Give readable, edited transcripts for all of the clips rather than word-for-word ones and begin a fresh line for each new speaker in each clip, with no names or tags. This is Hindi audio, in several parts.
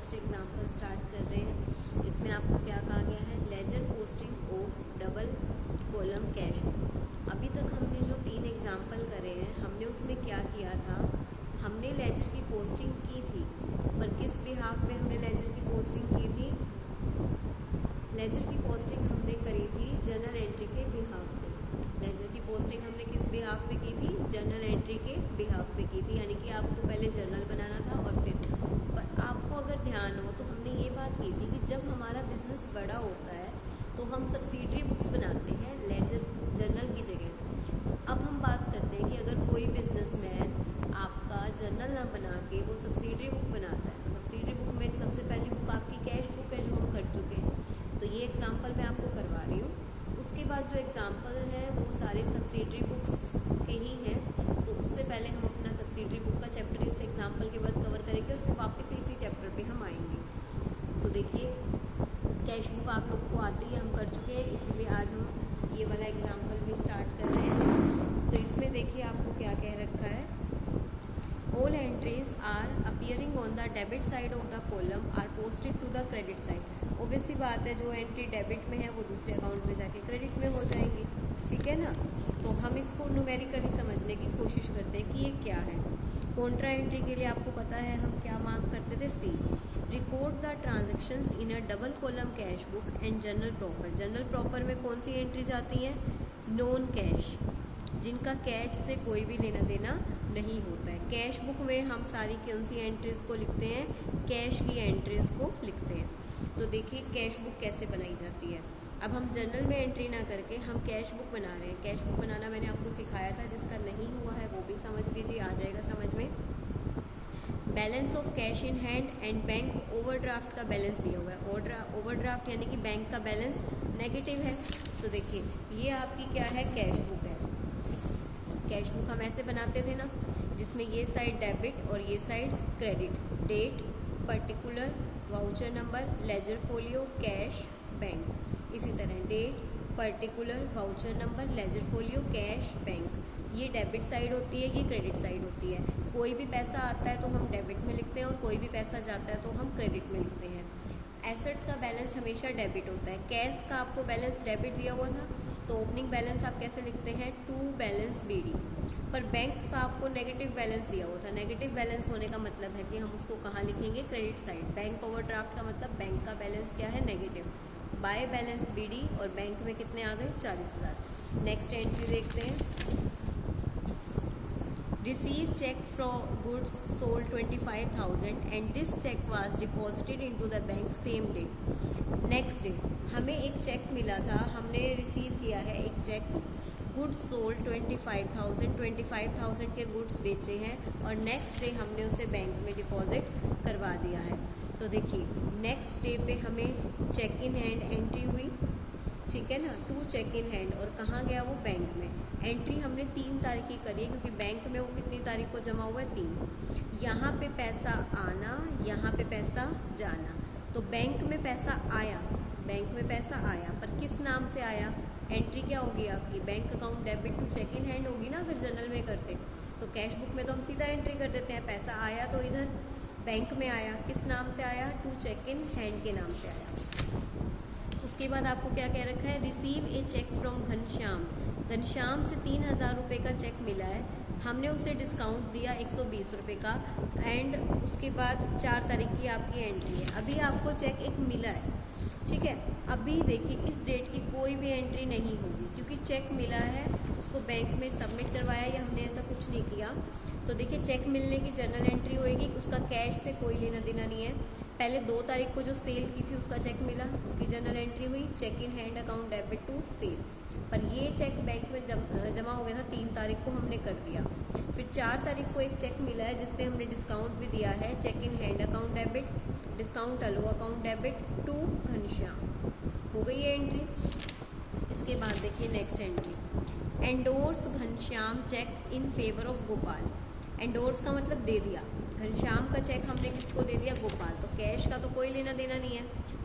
नेक्स्ट एग्जांपल स्टार्ट कर रहे हैं। इसमें आपको क्या कहा गया है, ledger posting of double column cash book. अभी तक हमने जो 3 एग्जांपल करे हैं, हमने उसमें क्या किया था, हमने लेजर की पोस्टिंग की थी, पर किस बिहाफ पे हमने लेजर की पोस्टिंग की थी, लेजर की पोस्टिंग हमने करी थी जर्नल एंट्री के बिहाफ पे। लेजर की पोस्टिंग हमने किस बिहाफ पे की थी, जर्नल एंट्री के बिहाफ पे की थी, यानी कि आपको पहले जर्नल बनाना था और फिर, पर आपको अगर ध्यान हो तो हमने ये बात की थी कि जब हमारा बिजनेस बड़ा होता है तो हम सब्सिडरी बुक्स बनाते हैं लेजर जर्नल की जगह। अब हम बात करते हैं कि अगर कोई बिजनेसमैन आपका जर्नल ना बना के वो सब्सिडरी बुक बनाता है, तो सब्सिडरी बुक में सबसे पहली बुक आपकी कैश बुक है जो हम कर चुके हैं, तो ये एग्जाम्पल मैं आपको करवा रही हूँ। उसके बाद जो एग्जाम्पल है वो सारे सब्सिडरी बुक्स के ही हैं, तो उससे पहले हम अपना सब्सिडरी बुक का चैप्टर इस एग्जाम्पल के बाद कवर करेंगे और फिर वापस इसी चैप्टर पे हम आएंगे। तो देखिए कैश बुक आप लोग को आती है, हम कर चुके हैं, इसीलिए आज हम ये वाला एग्जाम्पल भी स्टार्ट कर रहे हैं। तो इसमें देखिए आपको क्या कह रखा है, all entries are appearing on the debit side of the column are posted to the credit side। Obvious सी बात है, जो एंट्री डेबिट में है वो दूसरे अकाउंट में जाके क्रेडिट में हो जाएंगी, ठीक है ना। तो हम इसको न्यूमेरिकली समझने की कोशिश करते हैं कि ये क्या है। कॉन्ट्रा एंट्री के लिए आपको पता है हम क्या मांग करते थे, C record the transactions in a double column cash book and journal proper. Journal proper में कौन सी एंट्री जाती है, नॉन कैश, जिनका कैश से कोई भी लेना देना नहीं होता है। कैश बुक में हम सारी कौन सी एंट्रीज को लिखते हैं, कैश की एंट्रीज को लिखते हैं। तो देखिए कैश बुक कैसे बनाई जाती है। अब हम जनरल में एंट्री ना करके हम कैश बुक बना रहे हैं। कैश बुक बनाना मैंने आपको सिखाया था, जिसका नहीं हुआ है वो भी समझ लीजिए, आ जाएगा समझ में। Balance of cash in hand and bank overdraft का बैलेंस दिया हुआ है। ओवरड्राफ्ट यानी कि बैंक का बैलेंस नेगेटिव है। तो देखिए ये आपकी क्या है, कैश बुक है। कैश बुक हम ऐसे बनाते थे ना, जिसमें ये साइड डेबिट और ये side credit, date, particular, voucher number, ledger folio, cash, bank. इसी तरह date, particular, voucher number, ledger folio, cash, bank. ये डेबिट साइड होती है, ये क्रेडिट साइड होती है। कोई भी पैसा आता है तो हम डेबिट में लिखते हैं और कोई भी पैसा जाता है तो हम क्रेडिट में लिखते हैं। एसेट्स का बैलेंस हमेशा डेबिट होता है। कैश का आपको बैलेंस डेबिट दिया हुआ था, तो ओपनिंग बैलेंस आप कैसे लिखते हैं, टू बैलेंस बीडी। पर बैंक का आपको नेगेटिव बैलेंस दिया हुआ था। नेगेटिव बैलेंस होने का मतलब है कि हम उसको कहाँ लिखेंगे, क्रेडिट साइड। बैंक ओवरड्राफ्ट का मतलब बैंक का बैलेंस क्या है, नेगेटिव। बाय बैलेंस बीडी और बैंक में कितने आ गए, 40,000। नेक्स्ट एंट्री देखते हैं, receive cheque from goods sold 25,000 and this cheque was deposited into the bank same day. Next day हमें एक चेक मिला था, हमने रिसीव किया है एक चेक, गुड्स सोल्ड 25,000 के गुड्स बेचे हैं और नेक्स्ट डे हमने उसे बैंक में डिपॉजिट करवा दिया है। तो देखिए नेक्स्ट डे पे हमें चेक इन हैंड एंट्री हुई, ठीक है ना, टू चेक इन हैंड, और कहाँ गया वो, बैंक में। एंट्री हमने 3 तारीख की करी है, क्योंकि बैंक में वो कितनी तारीख को जमा हुआ है, 3। यहाँ पे पैसा आना, यहाँ पे पैसा जाना। तो बैंक में पैसा आया, बैंक में पैसा आया, पर किस नाम से आया, एंट्री क्या होगी आपकी, bank account debit to cheque in hand होगी ना, अगर जनरल में करते। तो कैश बुक में तो हम सीधा एंट्री कर देते हैं, पैसा आया तो इधर बैंक में आया, किस नाम से आया, टू चेक इन हैंड के नाम से आया। उसके बाद आपको क्या कह रखा है, receive a cheque from Ghanshyam. Ghanshyam से 3,000 रुपये का चेक मिला है, हमने उसे डिस्काउंट दिया 120 रुपये का, एंड उसके बाद 4 तारीख की आपकी एंट्री है। अभी आपको चेक एक मिला है, ठीक है। अभी देखिए इस डेट की कोई भी एंट्री नहीं होगी, क्योंकि चेक मिला है, उसको बैंक में सबमिट करवाया या हमने ऐसा कुछ नहीं किया। तो देखिए चेक मिलने की जनरल एंट्री होएगी, उसका कैश से कोई लेना देना नहीं है। पहले 2 तारीख को जो सेल की थी उसका चेक मिला, उसकी जनरल एंट्री हुई, cheque in hand account debit to sale. पर ये चेक बैंक में जमा हो गया था, 3 तारीख को हमने कर दिया। फिर 4 तारीख को एक चेक मिला है जिसपे हमने डिस्काउंट भी दिया है, cheque in hand account debit, discount allowed account debit to Ghanshyam. हो गई है एंट्री। इसके बाद देखिए next entry, endorse Ghanshyam cheque in favour of Gopal. Endorse का मतलब दे दिया, घनश्याम का चेक हमने किसको दे दिया, गोपाल। तो कैश का तो कोई लेना देना नहीं है,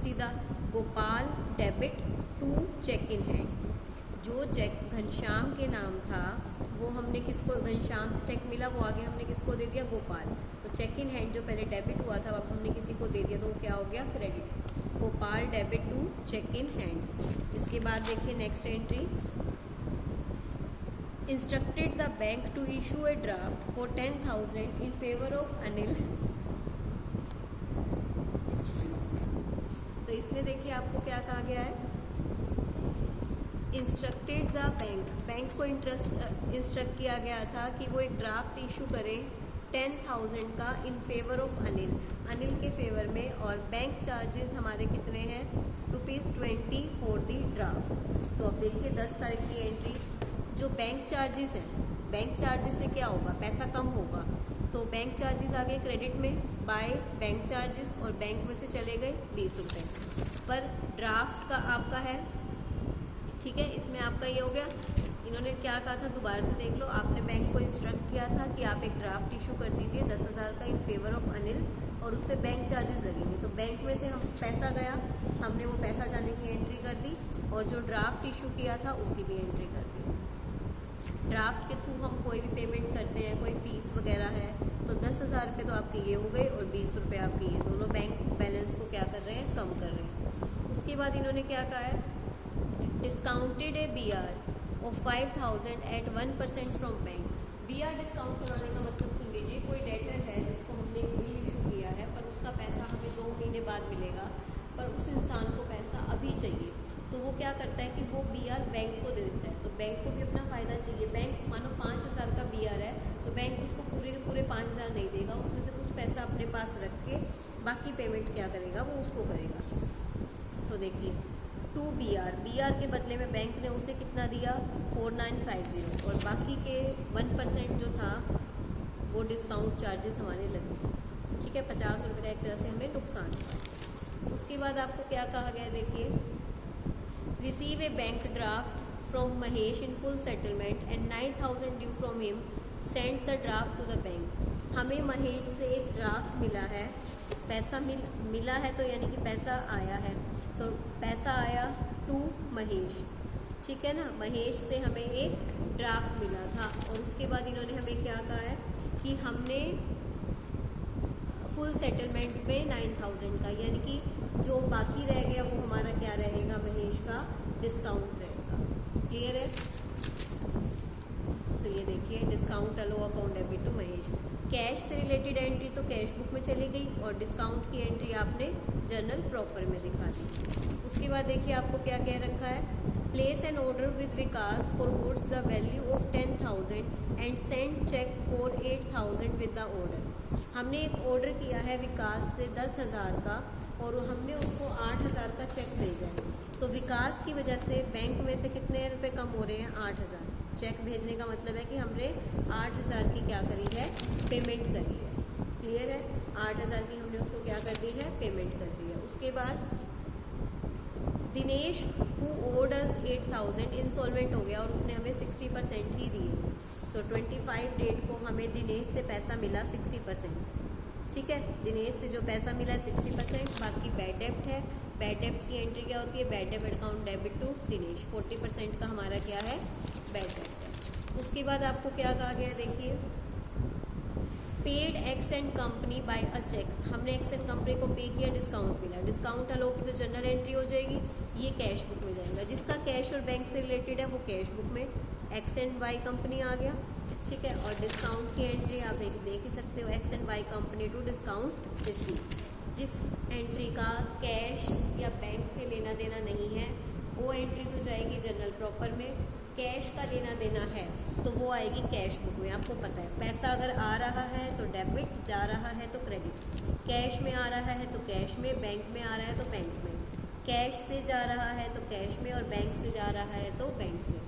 सीधा Gopal debit to cheque in hand. जो चेक घनश्याम के नाम था वो हमने किसको, घनश्याम से चेक मिला, वो आगे हमने किसको दे दिया, गोपाल। तो चेक इन हैंड जो पहले डेबिट हुआ था अब हमने किसी को दे दिया, तो वो क्या हो गया, credit. Gopal debit to cheque in hand. इसके बाद देखिए next entry, instructed the bank to issue a draft for 10,000 in favour of Anil. तो इसमें देखिए आपको क्या कहा गया है, इंस्ट्रक्टेड द बैंक, बैंक को इंस्ट्रक्ट किया गया था कि वो एक ड्राफ्ट इशू करें 10,000 का इन फेवर ऑफ अनिल, अनिल के फेवर में, और बैंक चार्जेस हमारे कितने हैं, ₹20 फॉर दी ड्राफ्ट। तो अब देखिए 10 तारीख की एंट्री, जो बैंक चार्जेस हैं, बैंक चार्जेस से क्या होगा, पैसा कम होगा, तो बैंक चार्जेस आ गए क्रेडिट में बाय बैंक चार्जेस, और बैंक में से चले गए 20 रुपये, पर ड्राफ्ट का आपका है, ठीक है, इसमें आपका ये हो गया। इन्होंने क्या कहा था, दोबारा से देख लो, आपने बैंक को इंस्ट्रक्ट किया था कि आप एक ड्राफ्ट इशू कर दीजिए 10,000 का इन फेवर ऑफ अनिल, और उस पर बैंक चार्जेस लगेंगे। तो बैंक में से हम पैसा गया, हमने वो पैसा जाने की एंट्री कर दी, और जो ड्राफ्ट इशू किया था उसकी भी एंट्री कर दी। ड्राफ्ट के थ्रू हम कोई भी पेमेंट करते हैं, कोई फीस वगैरह है, तो 10,000 रुपये तो आपके ये हो गए, और 20 रुपये आपके ये, दोनों बैंक बैलेंस को क्या कर रहे हैं, कम कर रहे हैं। उसके बाद इन्होंने क्या कहा है, discounted a BR of 5,000 at 1% from bank. BR discount कराने का मतलब सुन लीजिए, कोई डेटर है जिसको हमने एक बिल इशू किया है, पर उसका पैसा हमें 2 महीने बाद मिलेगा, पर उस इंसान को पैसा अभी चाहिए, तो वो क्या करता है कि वो BR बैंक को दे देता है। तो बैंक को भी अपना फ़ायदा चाहिए, बैंक मानो 5,000 का BR है, तो बैंक उसको पूरे के पूरे 5,000 नहीं देगा, उसमें से कुछ पैसा अपने पास रख के बाकी पेमेंट क्या करेगा, वो उसको करेगा। तो देखिए 2 BR के बदले में बैंक ने उसे कितना दिया, 4950, और बाकी के 1% जो था वो डिस्काउंट चार्जेस हमारे लगे, ठीक है, 50 रुपये का एक तरह से हमें नुकसान हुआ। उसके बाद आपको क्या कहा गया, देखिए, receive a bank draft from Mahesh in full settlement and 9,000 due from him, send the draft to the bank. हमें महेश से एक ड्राफ्ट मिला है, पैसा मिला है, तो यानी कि पैसा आया है, तो पैसा आया टू महेश, ठीक है ना, महेश से हमें एक ड्राफ्ट मिला था, और उसके बाद इन्होंने हमें क्या कहा है कि हमने फुल सेटलमेंट में 9,000 का, यानी कि जो बाकी रह गया वो हमारा क्या रहेगा, महेश का डिस्काउंट रहेगा। क्लियर है? तो ये देखिए, discount allowed account debit to Mahesh. Cash से रिलेटेड एंट्री तो कैश बुक में चली गई, और डिस्काउंट की एंट्री आपने जर्नल प्रॉपर में दिखा दी। उसके बाद देखिए आपको क्या कह रखा है, place an order with Vikas for goods the value of 10,000 and send cheque for 8,000 with the order. हमने एक ऑर्डर किया है विकास से 10,000 का, और हमने उसको 8,000 का चेक भेजा है, तो विकास की वजह से बैंक में से कितने रुपए कम हो रहे हैं, 8,000। चेक भेजने का मतलब है कि हमने 8,000 की क्या करी है, पेमेंट करी है। क्लियर है? 8,000 की हमने उसको क्या कर दी है, पेमेंट कर दी है। उसके बाद Dinesh who owed us 8,000 insolvent हो गया, और उसने हमें 60% ही दिए, तो 25 डेट को हमें दिनेश से पैसा मिला 60%। ठीक है, दिनेश से जो पैसा मिला है 60%, बाकी बैड डेप्ट है। बैड डेप्ट की एंट्री क्या होती है, बैड डेप्ट अकाउंट डेबिट टू दिनेश, 40% का हमारा क्या है, बैड डेप्ट है। उसके बाद आपको क्या कहा गया, देखिए, paid X and company by a cheque. हमने एक्स एंड कंपनी को पे किया, डिस्काउंट मिला, डिस्काउंट अलो की तो जनरल एंट्री हो जाएगी, ये कैश बुक में जाएगा। जिसका कैश और बैंक से रिलेटेड है वो कैश बुक में एक्स एंड वाई कंपनी आ गया, ठीक है। और डिस्काउंट की एंट्री आप एक देख ही सकते हो, X and Y company to discount receive. जिस एंट्री का कैश या बैंक से लेना देना नहीं है वो एंट्री तो जाएगी जनरल प्रॉपर में, कैश का लेना देना है तो वो आएगी कैश बुक में। आपको पता है पैसा अगर आ रहा है तो डेबिट, जा रहा है तो क्रेडिट, कैश में आ रहा है तो कैश में, बैंक में आ रहा है तो बैंक में, कैश से जा रहा है तो कैश में और बैंक से जा रहा है तो बैंक से।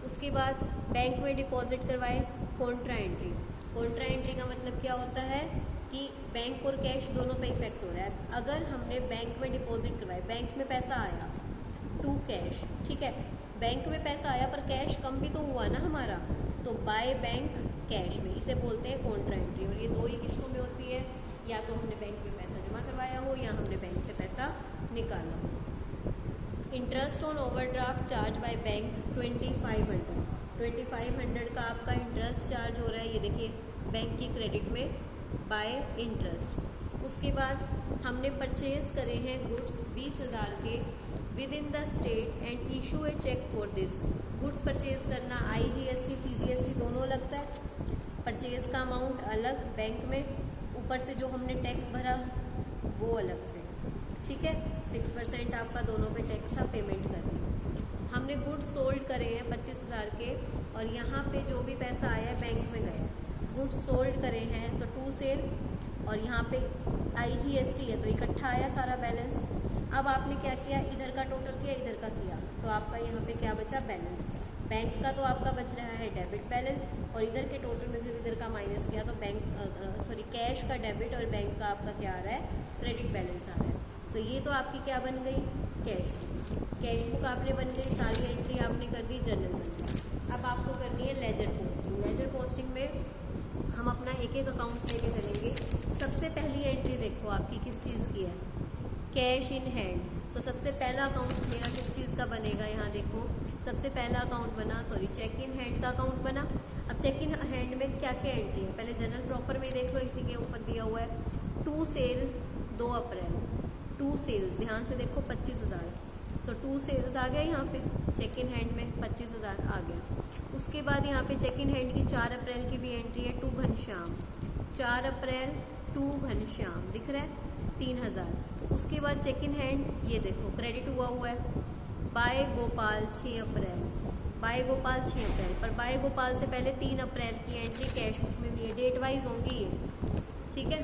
उसके बाद बैंक में डिपॉजिट करवाए, कॉन्ट्रा एंट्री। कॉन्ट्रा एंट्री का मतलब क्या होता है कि बैंक और कैश दोनों पे इफेक्ट हो रहा है। अगर हमने बैंक में डिपॉजिट करवाए, बैंक में पैसा आया टू कैश, ठीक है, बैंक में पैसा आया पर कैश कम भी तो हुआ ना हमारा, तो बाय बैंक कैश में, इसे बोलते हैं कॉन्ट्रा एंट्री। और ये दो ही किस्तों में होती है, या तो हमने बैंक में पैसा जमा करवाया हो या हमने बैंक से पैसा निकाला हो। Interest on overdraft charge by bank 2500 का आपका इंटरेस्ट चार्ज हो रहा है, ये देखिए बैंक की क्रेडिट में बाय इंटरेस्ट। उसके बाद हमने परचेज करे हैं गुड्स 20,000 के within the state and issue a cheque for this. Goods purchase करना IGST CGST दोनों लगता है, परचेज का अमाउंट अलग बैंक में, ऊपर से जो हमने टैक्स भरा वो अलग से, ठीक है। 6% आपका दोनों पे टैक्स था, पेमेंट करनी। हमने गुड्स सोल्ड करे हैं 25,000 के और यहाँ पे जो भी पैसा आया है बैंक में गया। गुड्स सोल्ड करे हैं तो टू सेल और यहाँ पे IGST है तो इकट्ठा आया सारा बैलेंस। अब आपने क्या किया, इधर का टोटल किया, इधर का किया, तो आपका यहाँ पे क्या बचा, बैलेंस। बैंक का तो आपका बच रहा है डेबिट बैलेंस और इधर के टोटल में से इधर का माइनस किया तो बैंक कैश का डेबिट और बैंक का आपका क्या आ रहा है, क्रेडिट बैलेंस आ रहा है। तो ये तो आपकी क्या बन गई, कैश बुक। कैश बुक आपने बन गई, सारी एंट्री आपने कर दी, जर्नल बन गई। अब आपको करनी है लेजर पोस्टिंग। लेजर पोस्टिंग में हम अपना एक एक अकाउंट लेके चलेंगे। सबसे पहली एंट्री देखो आपकी किस चीज़ की है, कैश इन हैंड। तो सबसे पहला अकाउंट मेरा किस चीज़ का बनेगा, यहाँ देखो सबसे पहला अकाउंट बना, चेक इन हैंड का अकाउंट बना। अब चेक इन हैंड में क्या क्या एंट्री है, पहले जनरल प्रॉपर में देख लो, इसी के ऊपर दिया हुआ है 2 सेल 2 अप्रैल, 2 सेल्स, ध्यान से देखो 25,000, तो 2 सेल्स आ गया यहाँ पे चेक इन हैंड में, 25,000 आ गया। उसके बाद यहाँ पे चेक इन हैंड की 4 अप्रैल की भी एंट्री है, 2 घनश्याम, 4 अप्रैल 2 घनश्याम दिख रहा है 3,000। उसके बाद चेक इन हैंड ये देखो क्रेडिट हुआ है बाय गोपाल 6 अप्रैल, बाय गोपाल 6 अप्रैल, पर बाय गोपाल से पहले 3 अप्रैल की एंट्री कैश बुक में भी है, डेट वाइज होंगी ये, ठीक है।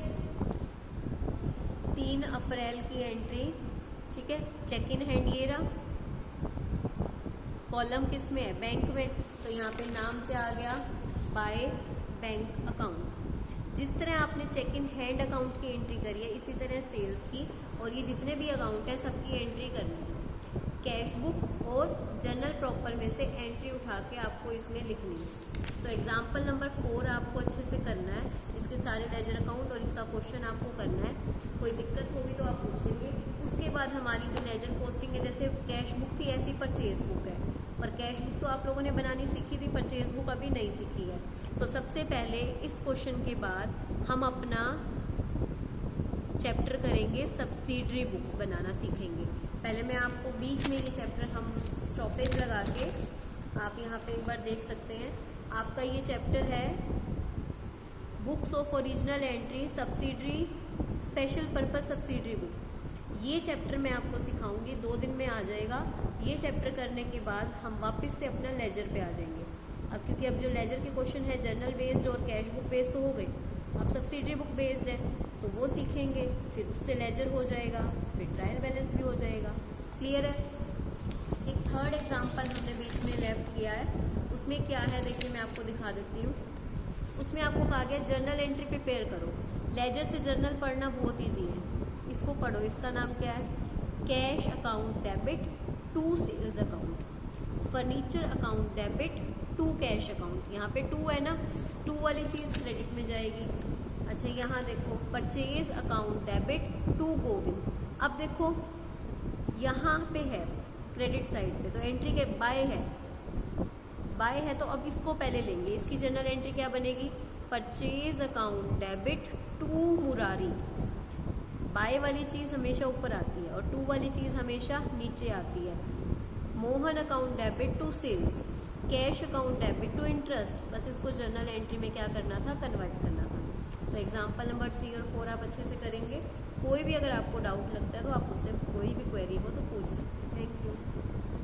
3 अप्रैल की एंट्री, ठीक है। चेक इन हैंड ये रहा, कॉलम किस में है, बैंक में, तो यहाँ पे नाम क्या आ गया, बाय बैंक अकाउंट। जिस तरह आपने चेक इन हैंड अकाउंट की एंट्री करी है इसी तरह सेल्स की और ये जितने भी अकाउंट हैं सबकी एंट्री करनी है। कैश बुक और जर्नल प्रॉपर में से एंट्री उठा के आपको इसमें लिखनी है। तो एग्जाम्पल नंबर 4 आपको अच्छे से करना है, इसके सारे लेजर अकाउंट और इसका क्वेश्चन आपको करना है। कोई दिक्कत होगी तो आप पूछेंगे। उसके बाद हमारी जो लेजर पोस्टिंग है, जैसे कैश बुक थी ऐसी परचेज बुक है, पर कैश बुक तो आप लोगों ने बनानी सीखी थी, परचेज बुक अभी नहीं सीखी है। तो सबसे पहले इस क्वेश्चन के बाद हम अपना चैप्टर करेंगे, सब्सिडरी बुक्स बनाना सीखेंगे। पहले मैं आपको बीच में ये चैप्टर हम स्टॉपेज लगा के आप यहाँ पे एक बार देख सकते हैं। आपका ये चैप्टर है books of original entry subsidiary special purpose subsidiary book. ये चैप्टर मैं आपको सिखाऊंगी, 2 दिन में आ जाएगा। ये चैप्टर करने के बाद हम वापस से अपना लेजर पे आ जाएंगे। अब क्योंकि अब जो लेजर के क्वेश्चन है जर्नल बेस्ड और कैश बुक बेस्ड तो हो गई, अब सब्सिडरी बुक बेस्ड है तो वो सीखेंगे, फिर उससे लेजर हो जाएगा, फिर ट्रायल बैलेंस भी हो जाएगा। क्लियर है। एक थर्ड एग्जांपल हमने बीच में लेफ्ट किया है, उसमें क्या है देखिए मैं आपको दिखा देती हूँ। उसमें आपको कहा गया जर्नल एंट्री प्रिपेयर करो। लेजर से जर्नल पढ़ना बहुत ईजी है, इसको पढ़ो। इसका नाम क्या है, cash account debit 2 sales account, furniture account debit 2 cash account. यहाँ पे 2 है ना, 2 वाली चीज़ क्रेडिट में जाएगी। अच्छा यहाँ देखो परचेज अकाउंट डेबिट 2 गोविंद। अब देखो यहाँ पे है क्रेडिट साइड पे तो एंट्री के बाय है तो अब इसको पहले लेंगे। इसकी जनरल एंट्री क्या बनेगी, purchase account debit 2 Murari. By वाली चीज़ हमेशा ऊपर आती है और 2 वाली चीज़ हमेशा नीचे आती है। Mohan account debit 2 sales, cash account debit 2 interest. बस इसको जर्नल एंट्री में क्या करना था, कन्वर्ट करना था। तो एग्जाम्पल नंबर 3 और 4 आप अच्छे से करेंगे। कोई भी अगर आपको डाउट लगता है तो आप उससे कोई भी